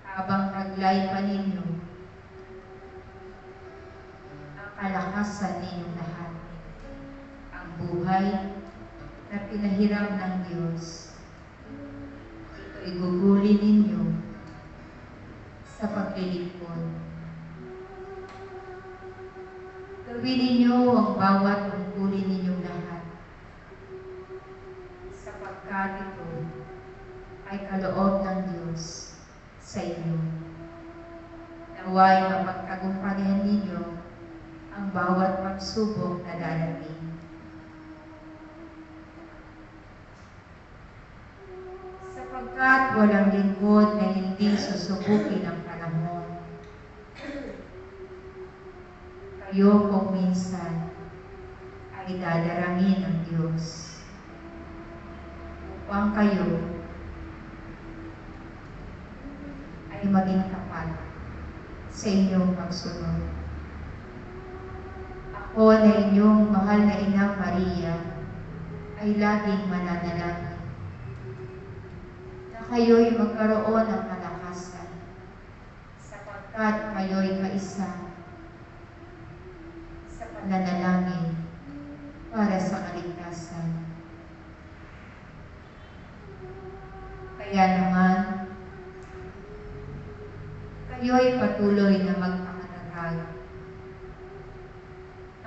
habang taglay pa ninyo ang kalakasan ninyong lahat, ang buhay na pinahiram ng Diyos. Ito'y gugulin ninyo sa paglilingkod. Gawin ninyo ang bawat tungkulin ninyong lahat, sapagkat ito ay kaloob ng Diyos sa inyo. Naway mapagtagumpayan ninyo ang bawat pagsubok na darating. Sapagkat walang lingkod na hindi susubukin ang panahon. Kayo kung minsan ay dadarangin ng Diyos upang kayo ay maging tapat sa inyong pagsunod. Ako na inyong mahal na Ina Maria ay laging mananalangin na kayo'y magkaroon ng kalakasan sapagkat kayo'y kaisa sa pananalangin para sa kaligtasan. Kaya naman, kayo'y patuloy na magpakatatag.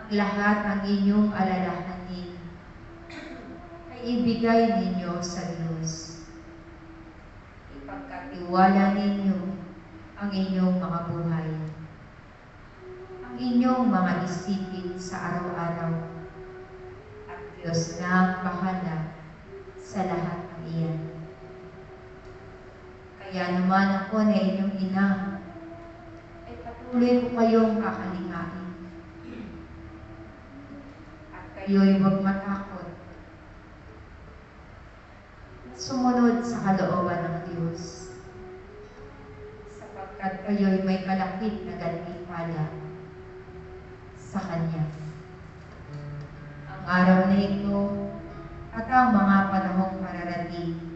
Ang lahat ng inyong alalahanin ay ibigay ninyo sa Diyos. Ipagkatiwala ninyo ang inyong mga buhay, ang inyong mga isipin sa araw-araw, at Diyos na ang bahala sa lahat ng iyan. Kaya naman ako na inyong ina, ay patuloy ko kayong kakalingain. At kayo'y huwag matakot na sumunod sa kalooban ng Diyos, sapagkat kayo'y may kalakip na gantimpala sa Kanya. Ang araw na ito at ang mga panahong mararating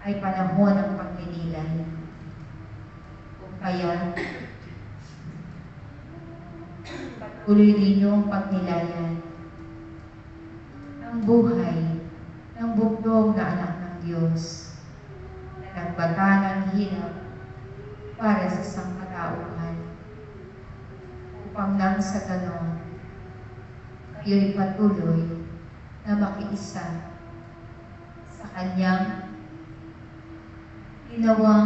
ay panahon ng pagninilay. Kung kaya, patuloy ninyong pagnilayan ang buhay ng bugtong na anak ng Diyos na nagbata ng hirap para sa sangkatauhan, upang nang sa ganon, kayo'y patuloy na makiisa sa Kanyang ginawang